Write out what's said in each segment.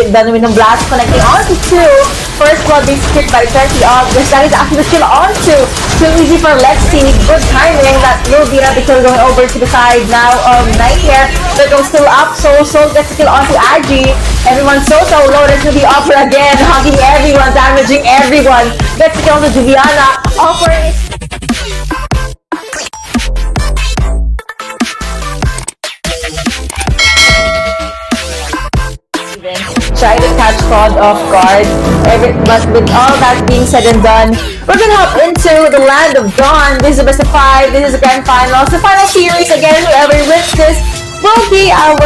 the Aluminum Blast connecting onto 2. First blood being skipped by 20 off. This that is actually the kill onto. Too easy for Lexi. Good timing. That will be the kill going over to the side now of Nightmare. But goes still up. Soul gets the kill onto Agi. Everyone's so low. There's gonna be Opera again. Hugging everyone. Damaging everyone. Gets the kill onto Juliana. Opera is... Try to catch Claude off guard. But with all that being said and done, we're gonna hop into the Land of Dawn. This is the best of 5. This is the grand finals. The final series again. Whoever wins this will be our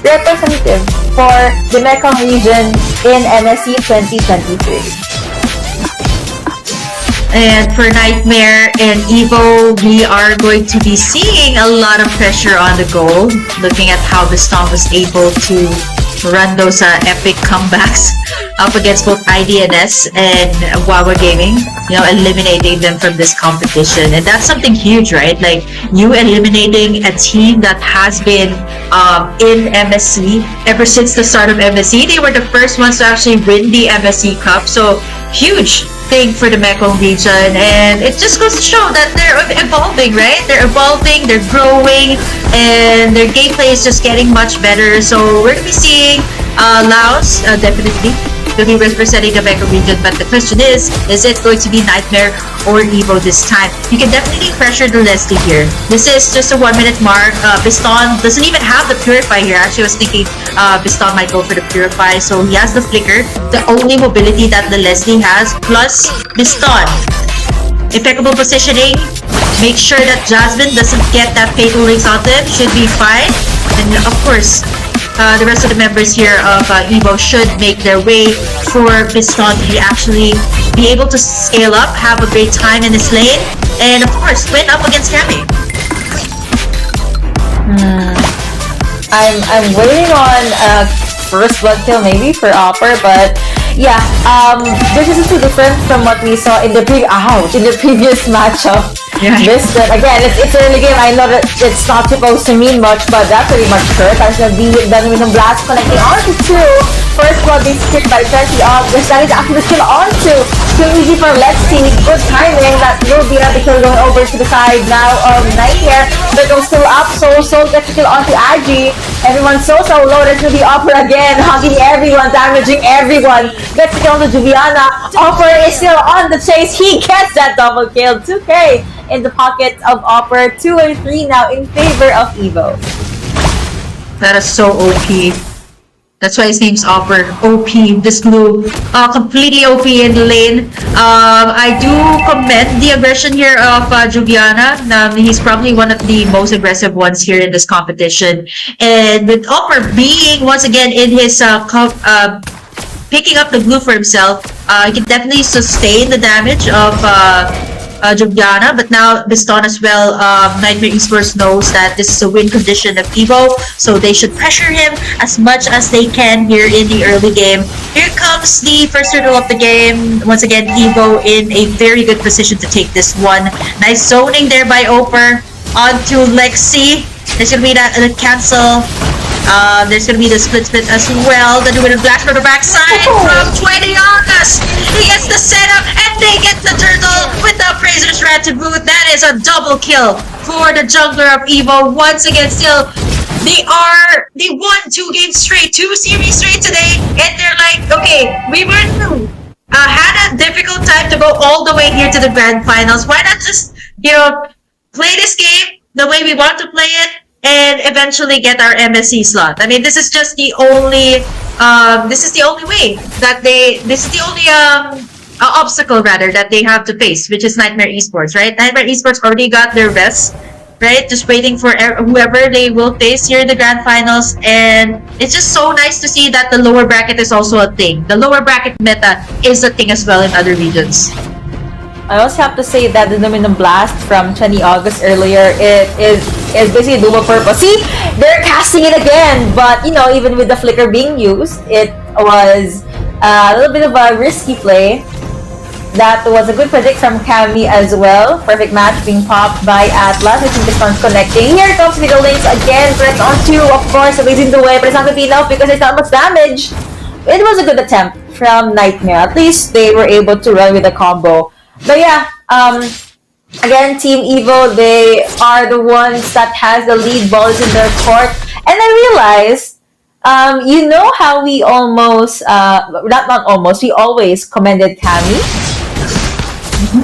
representative for the Mekong region in MSC 2023. And for Nightmare and Evo, we are going to be seeing a lot of pressure on the goal. Looking at how the Stomp was able to run those epic comebacks up against both IDNS and Wawa Gaming, you know, eliminating them from this competition. And that's something huge, right? Like, you eliminating a team that has been in MSC ever since the start of MSC. They were the first ones to actually win the MSC Cup. So, huge thing for the Mekong region, and it just goes to show that they're evolving, right? They're evolving, they're growing, and their gameplay is just getting much better. So we're gonna be seeing Laos definitely to be representing the Mekong region, but the question is it going to be Nightmare or Evo this time? You can definitely pressure the Leslie here. This is just a 1 minute mark. Biston doesn't even have the Purify here. Actually, I was thinking Biston might go for the Purify, so he has the Flicker, the only mobility that the Leslie has, plus Biston. Impeccable positioning. Make sure that Jasmine doesn't get that Fatal Links on them. Should be fine. And of course, the rest of the members here of Evo should make their way for Biston to actually be able to scale up, have a great time in this lane, and of course, win up against Cammy. I'm waiting on first blood kill maybe for Opera, but yeah, this isn't too different from what we saw in the previous matchup. Yeah. This again, it's early game. I know that it's not supposed to mean much, but that's pretty much correct. As the Aluminum Blast connecting onto 2. First blood being skipped by 30 off. This that is actually the kill onto. Too easy for Lexi. Good timing. That will be the kill going over to the side now of Nightmare. But goes still up. Soul gets the kill onto Agi. Everyone's so low. There's gonna be Opera again, hugging everyone, damaging everyone. Gets the kill onto Juliana. Opera is still on the chase. He gets that double kill. 2K in the pocket of Opera. 2 and 3 now in favor of Evo. That is so OP. That's why his name's Opera. OP. This blue, completely OP in the lane. I do commend the aggression here of Juliana. He's probably one of the most aggressive ones here in this competition. And with Opera being once again in his picking up the blue for himself, he can definitely sustain the damage of Juliana, but now Biston as well. Nightmare Esports knows that this is a win condition of Evo, so they should pressure him as much as they can here in the early game. Here comes the first turtle of the game. Once again, Evo in a very good position to take this one. Nice zoning there by Oper onto Lexi. There's gonna be that cancel. There's gonna be the split as well. The Aluminum Blast from the backside from 20 August. He gets the setup and they get the turtle with the Appraiser's Rat to boot. That is a double kill for the jungler of Evo. Once again, still they won 2 games straight, 2 series straight today, and they're like, okay, we were had a difficult time to go all the way here to the grand finals. Why not just, you know, play this game the way we want to play it and eventually get our MSC slot? I mean, this is just the only way that this is the only obstacle rather that they have to face, which is Nightmare Esports, right? Nightmare Esports already got their best, right? Just waiting for whoever they will face here in the grand finals. And it's just so nice to see that the lower bracket is also a thing. The lower bracket meta is a thing as well in other regions. I also have to say that the Aluminum Blast from 20 August earlier, it is basically dual purpose. See, they're casting it again, but you know, even with the flicker being used, it was a little bit of a risky play. That was a good predict from Cammy as well. Perfect match being popped by Atlas. I think this one's connecting. Here comes Fatal Links again. Press on 2, of course, raising the way, but it's not going to be enough because there's not much damage. it was a good attempt from Nightmare. At least they were able to run with a combo. But yeah, again, Team Evo, they are the ones that has the lead balls in their court. And I realized, you know how we almost, not almost, we always commended Cammy.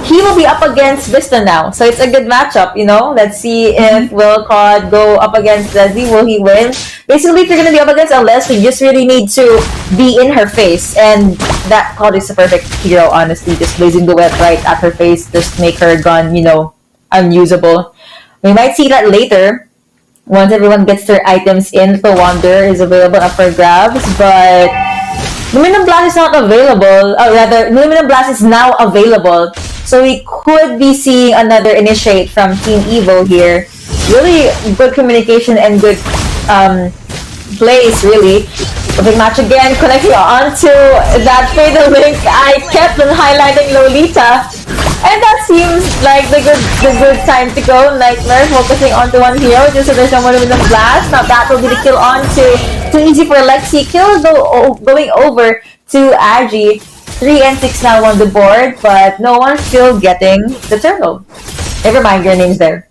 He will be up against Vista now, so it's a good matchup, you know. Let's see if Wilcott go up against Leslie. Will he win? Basically, if you're gonna be up against Leslie, you just really need to be in her face, and that COD is the perfect hero, honestly. Just blazing the web right at her face, just make her gun, you know, unusable. We might see that later once everyone gets their items in. The Wonder is available up for grabs, but Luminum Blast is not available. Rather, Luminum Blast is now available. So we could be seeing another initiate from Team Evo here. Really good communication and good plays, really. The big match again, connecting onto that fatal link. I kept on highlighting Lolita. And that seems like the good time to go. Nightmare focusing onto one hero just so there's someone with a blast. Now that will be the kill onto. Too easy for Lexi. Kill going over to Agi. 3 and 6 now on the board, but no one's still getting the turtle. Never mind, your name's there.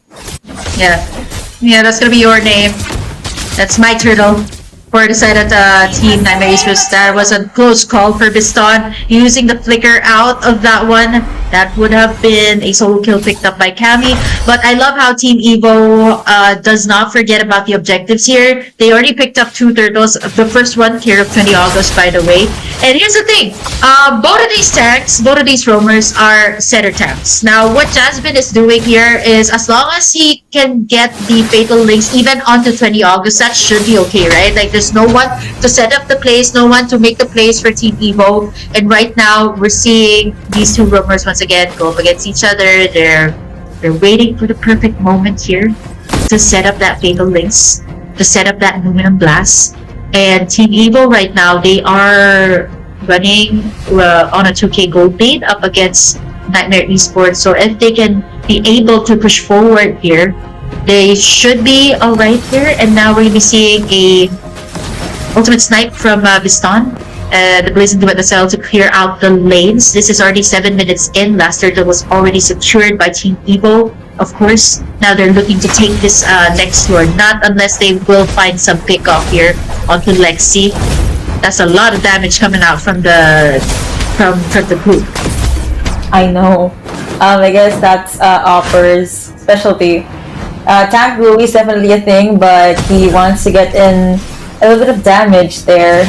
Yeah, that's gonna be your name. That's my turtle. For the side of the team, Nightmare Esports, that was a close call for Biston. Using the flicker out of that one, that would have been a solo kill picked up by Cammy. But I love how Team Evo does not forget about the objectives here. They already picked up 2 turtles. The first one, Care of 20 August, by the way. And here's the thing, both of these tanks, both of these roamers are setter tanks. Now, what Jasmine is doing here is, as long as he can get the fatal links even onto 20 August, that should be okay, right? Like, there's no one to set up the plays, no one to make the plays for Team Evo. And right now, we're seeing these 2 roamers once again go up against each other. They're waiting for the perfect moment here to set up that fatal links, to set up that Luminum Blast. And Team Evo right now, they are running on a 2K gold lead up against Nightmare Esports. So if they can be able to push forward here, they should be alright here. And now we're going to be seeing a ultimate snipe from Biston. The Blazing Duet Cell to clear out the lanes. This is already 7 minutes in. Last turtle was already secured by Team Evo. Of course, now they're looking to take this next floor. Not unless they will find some pickoff here onto Lexi. That's a lot of damage coming out from the group. I know. I guess that's Opper's specialty. Tank Rule is definitely a thing, but he wants to get in a little bit of damage there.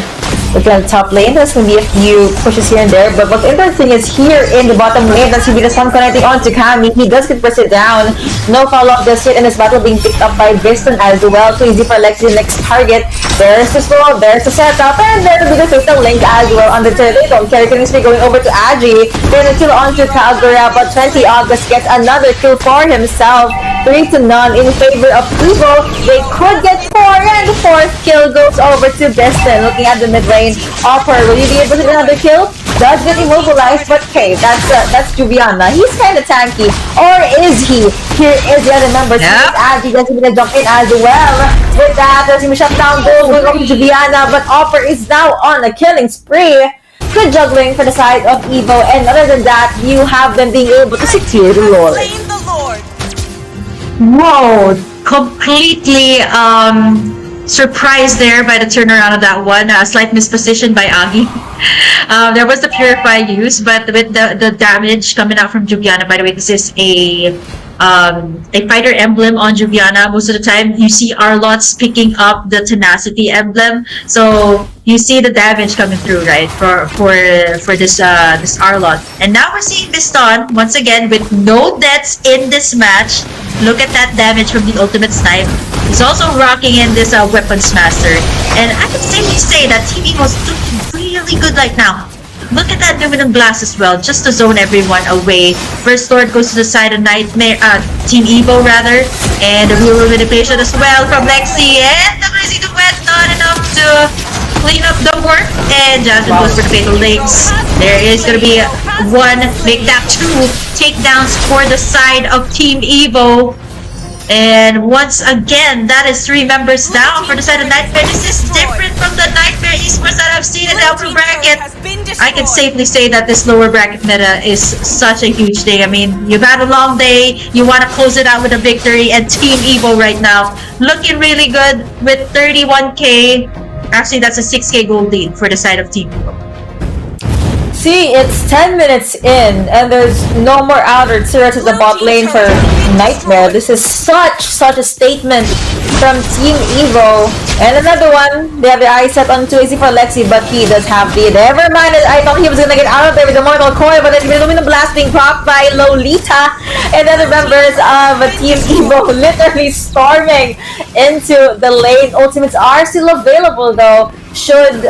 Looking at the top lane, there's going to be a few pushes here and there, but what's interesting is here in the bottom lane, that's going to be the sun connecting onto Cammy. He does get pressed down. No follow-up just yet, and this battle being picked up by Biston as well. Too easy for Lexi, the next target. There's the slow, there's the setup, and there's the fatal link as well on the turtle. Carry continuously going over to Agi. Then a kill onto Kagura, but 20 August gets another kill for himself. 3-0 in favor of Evo. They could get 4, and the 4th kill goes over to Biston. Looking at the mid-range, Opper, will you be able to get another kill? Does get immobilized, but okay, that's Juviana. He's kind of tanky, or is he? Here is the other member. Yep. Agi doesn't even jump in as well. With that, there's a shutdown goal going over to Juviana, but Opper is now on a killing spree. Good juggling for the side of Evo, and other than that, you have them being able to secure the Lord. Whoa, completely surprised there by the turnaround of that one. Slight misposition by Agi. There was the Purify use, but with the damage coming out from Juviana, by the way, this is a fighter emblem on Juviana. Most of the time, you see Arlots picking up the Tenacity emblem, so you see the damage coming through, right, for this Arlot. And now we're seeing Biston once again with no deaths in this match. Look at that damage from the ultimate snipe. He's also rocking in this Weapons Master, and I can safely say that Team Evo's doing really good right now. Look at that Luminum Blast as well, just to zone everyone away. First Lord goes to the side of Nightmare, Team Evo rather, and the Rule of Manipulation as well from Lexi, and the Blazing Duet not enough to clean up the work, and Jasmine goes for the fatal links. There is going to be 1, make that 2 takedowns for the side of Team Evo. And once again, that is 3 members down for the side of Nightmare. This is different from the Nightmare esports that I've seen in the upper bracket. I can safely say that this lower bracket meta is such a huge thing. I mean, you've had a long day, you want to close it out with a victory, and Team Evo right now looking really good with 31k. Actually, that's a 6k gold lead for the side of Team Evo. See, it's 10 minutes in, and there's no more outer turrets at the bot lane for Nightmare. This is such a statement from Team Evo. And another one, they have the eyes set on 2AC for Lexi, but he does have the never mind. I thought he was gonna get out of there with the Mortal Coil, but then the Luminous Blast being propped by Lolita. And then the members of Team Evo literally storming into the lane. Ultimates are still available though, should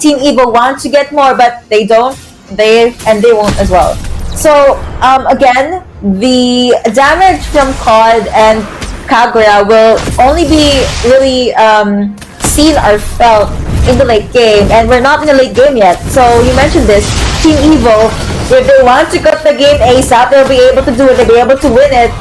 Team Evo want to get more, but they don't. They won't as well. So again, the damage from COD and Kaguya will only be really seen or felt in the late game, and we're not in the late game yet. So you mentioned this, Team Evo, if they want to cut the game ASAP, they'll be able to do it, they'll be able to win it.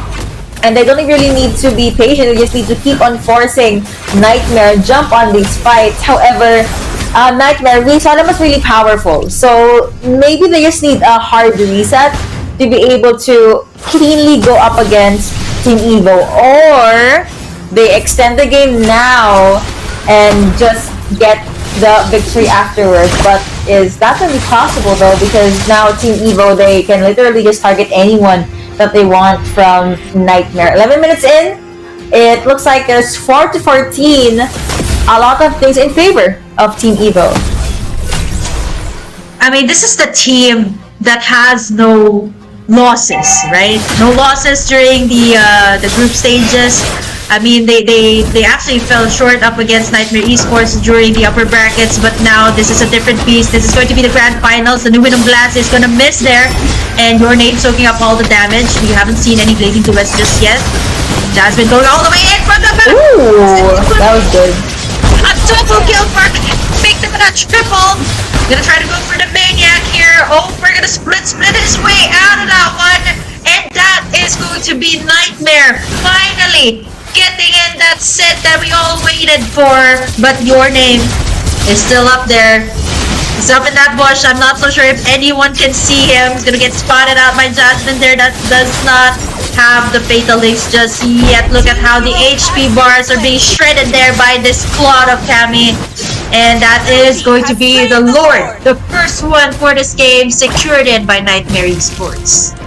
And they don't really need to be patient, they just need to keep on forcing Nightmare and jump on these fights. However, Nightmare, we saw them as really powerful. So maybe they just need a hard reset to be able to cleanly go up against Team Evo. Or they extend the game now and just get the victory afterwards. But is that going to be possible though? Because now Team Evo, they can literally just target anyone that they want from Nightmare. 11 minutes in, it looks like there's 4-14. A lot of things in favor of Team Evo. I mean, this is the team that has no losses, right? No losses during the group stages. I mean, they actually fell short up against Nightmare Esports during the upper brackets, but now this is a different beast. This is going to be the grand finals. The Luminous Blast is going to miss there, and your name soaking up all the damage. We haven't seen any Blazing Duets just yet. Jasmine going all the way in from the back. Ooh, that was good. A double kill for make them a triple. Gonna try to go for the Maniac here. Oh, we're gonna split his way out of that one. And that is going to be Nightmare finally getting in that set that we all waited for. But your name is still up there. He's up in that bush. I'm not so sure if anyone can see him. He's gonna get spotted out by Jasmine there. That does not have the fatal links just yet. Look at how the HP bars are being shredded there by this clod of Cammy. And that is going to be the Lord. The first one for this game secured in by Nightmare Esports.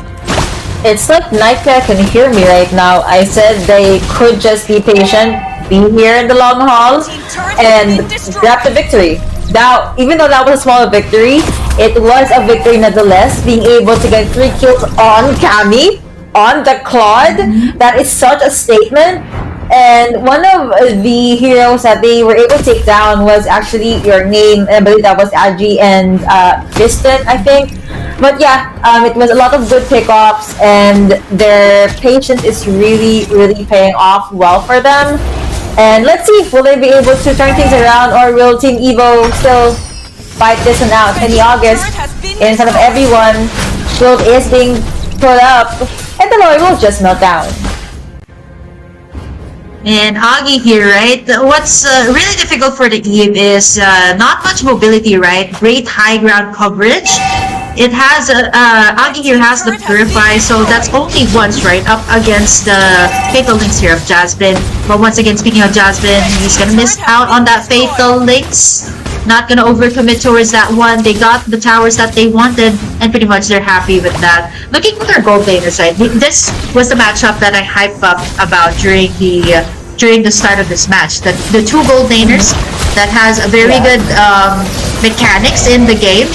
It's like Nightmare can hear me right now. I said they could just be patient, be here in the long haul, and grab the victory. Now, even though that was a small victory, it was a victory nonetheless. Being able to get 3 kills on Cammy, on the Claude, that is such a statement. And one of the heroes that they were able to take down was actually your name. I believe that was Agi and Distant, I think. But yeah, it was a lot of good pickups, and their patience is really paying off well for them. And let's see, will they be able to turn things around, or will Team Evo still fight this one out? 20 August, in front of everyone, shield is being put up, and the Lord will just melt down. And Agi here, right? What's really difficult for the Eve is not much mobility, right? Great high ground coverage. It has Agi here has the Purify, so that's only once, right? Up against the Fatal Links here of Jasmine. But once again, speaking of Jasmine, he's gonna miss out on that Fatal Links. Not gonna overcommit towards that one. They got the towers that they wanted, and pretty much they're happy with that. Looking at their gold laners, right? This was the matchup that I hyped up about during the start of this match. The 2 gold laners that has a very good mechanics in the game.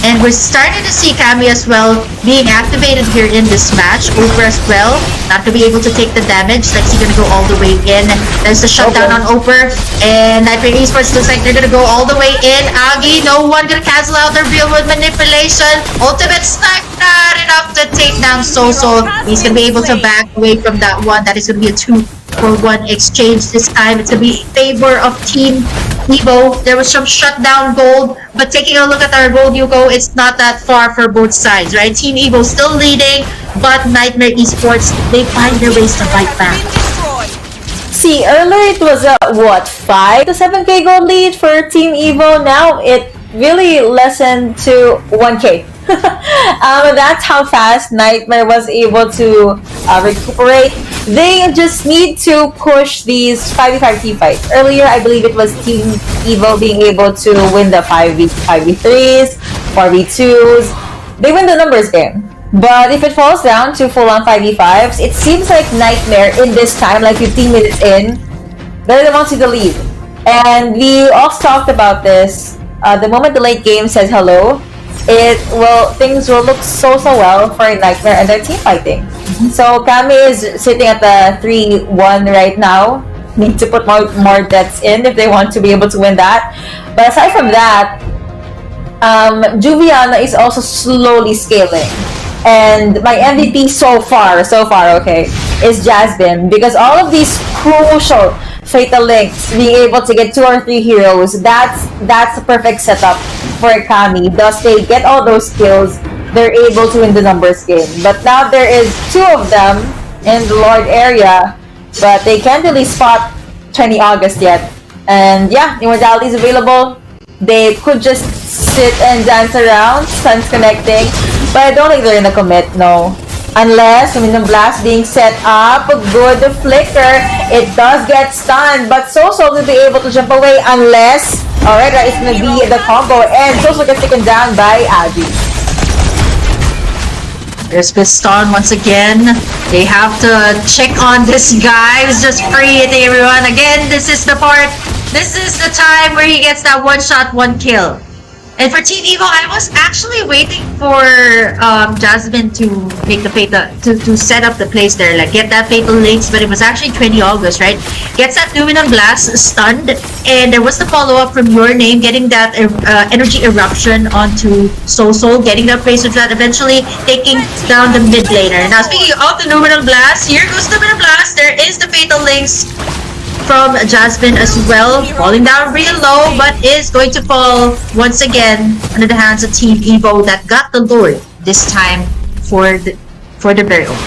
And we're starting to see Cammy as well being activated here in this match. Oper as well, not to be able to take the damage. Lexi gonna go all the way in. There's the shutdown on Oper. And Nightmare Esports looks like they're gonna go all the way in. Agi, no one gonna cancel out their real world manipulation. Ultimate snipe, not enough to take down Soso. He's gonna be able to back away from that one. That is gonna be a 2-for-1 exchange this time. It's gonna be in favor of Team Evo. There was some shutdown gold, but taking a look at our gold Yuko, it's not that far for both sides, right? Team Evo still leading, but Nightmare Esports, they find their ways to fight back. see, earlier it was a, what, 5 to 7k gold lead for Team Evo. Now it really lessened to 1k. That's how fast Nightmare was able to recuperate. They just need to push these 5v5 team fights. Earlier, I believe it was Team Evo being able to win the 5v3s, 4v2s. They win the numbers game. But if it falls down to full-on 5v5s, it seems like Nightmare in this time, like 15 minutes in, they're the ones with the lead. And we also talked about this. The moment the late game says hello, things will look so well for Nightmare and their team fighting. So Kami is sitting at the 3-1 right now. Need to put more deaths in if they want to be able to win that. But aside from that, Juviana is also slowly scaling. And my MVP so far, okay, is Jasmine, because all of these crucial fatal links, being able to get 2 or 3 heroes, that's the perfect setup for Kami. Thus, they get all those kills, they're able to win the numbers game. But now there is 2 of them in the Lord area, but they can't really spot 20 August yet. And yeah, Immortality is available. They could just sit and dance around, stuns connecting, but I don't think they're gonna commit, no. Unless, I mean, the blast being set up, a good flicker, it does get stunned, but Soso will be able to jump away unless, alright, that is gonna be the combo, and Soso gets taken down by Abby. There's Piston once again. They have to check on this guy who's just free hitting everyone. Again, this is the time where he gets that 1 shot, 1 kill. And for Team Evo, I was actually waiting for Jasmine to make the fatal, to set up the place there, like get that fatal links, but it was actually 20 August, right? Gets that Luminum Blast stunned, and there was the follow-up from Your Name, getting that energy eruption onto Soso, getting that face of that, eventually taking down the mid laner. Now speaking of the Luminum Blast, here goes the Luminum Blast, there is the fatal links from Jasmine as well, falling down real low, but is going to fall once again under the hands of Team Evo that got the Lord this time for the very own.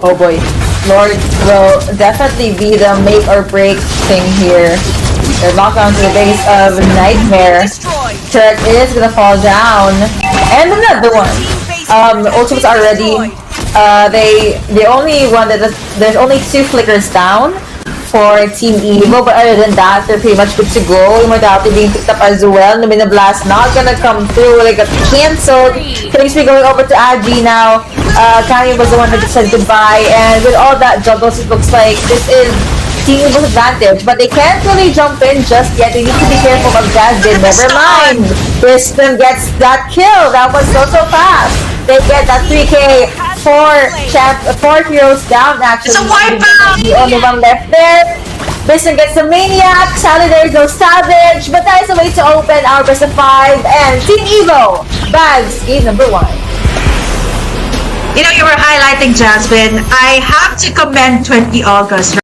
Oh boy, Lord will definitely be the make or break thing here. They're locked onto the base of Nightmare. Turret is gonna fall down, and another one. Ultimates are ready. The only one there's only 2 flickers down for Team Evo, but other than that, they're pretty much good to go. Immortality being picked up as well. Lumina Blast not gonna come through. They got cancelled. Things be going over to Adji now. Kanye was the one that said goodbye, and with all that juggles, it looks like this is Team Evo's advantage, but they can't really jump in just yet. They need to be careful of Jasmine. Never mind. Kristen gets that kill. That was so fast. They get that 3k, 4 heroes down actually. It's a wipeout! The only one left there. Kristen gets the Maniac. Sadly, there is no Savage, but that is a way to open our best of 5, and Team Evo bags game number 1. You know, you were highlighting Jasmine. I have to commend 20 August,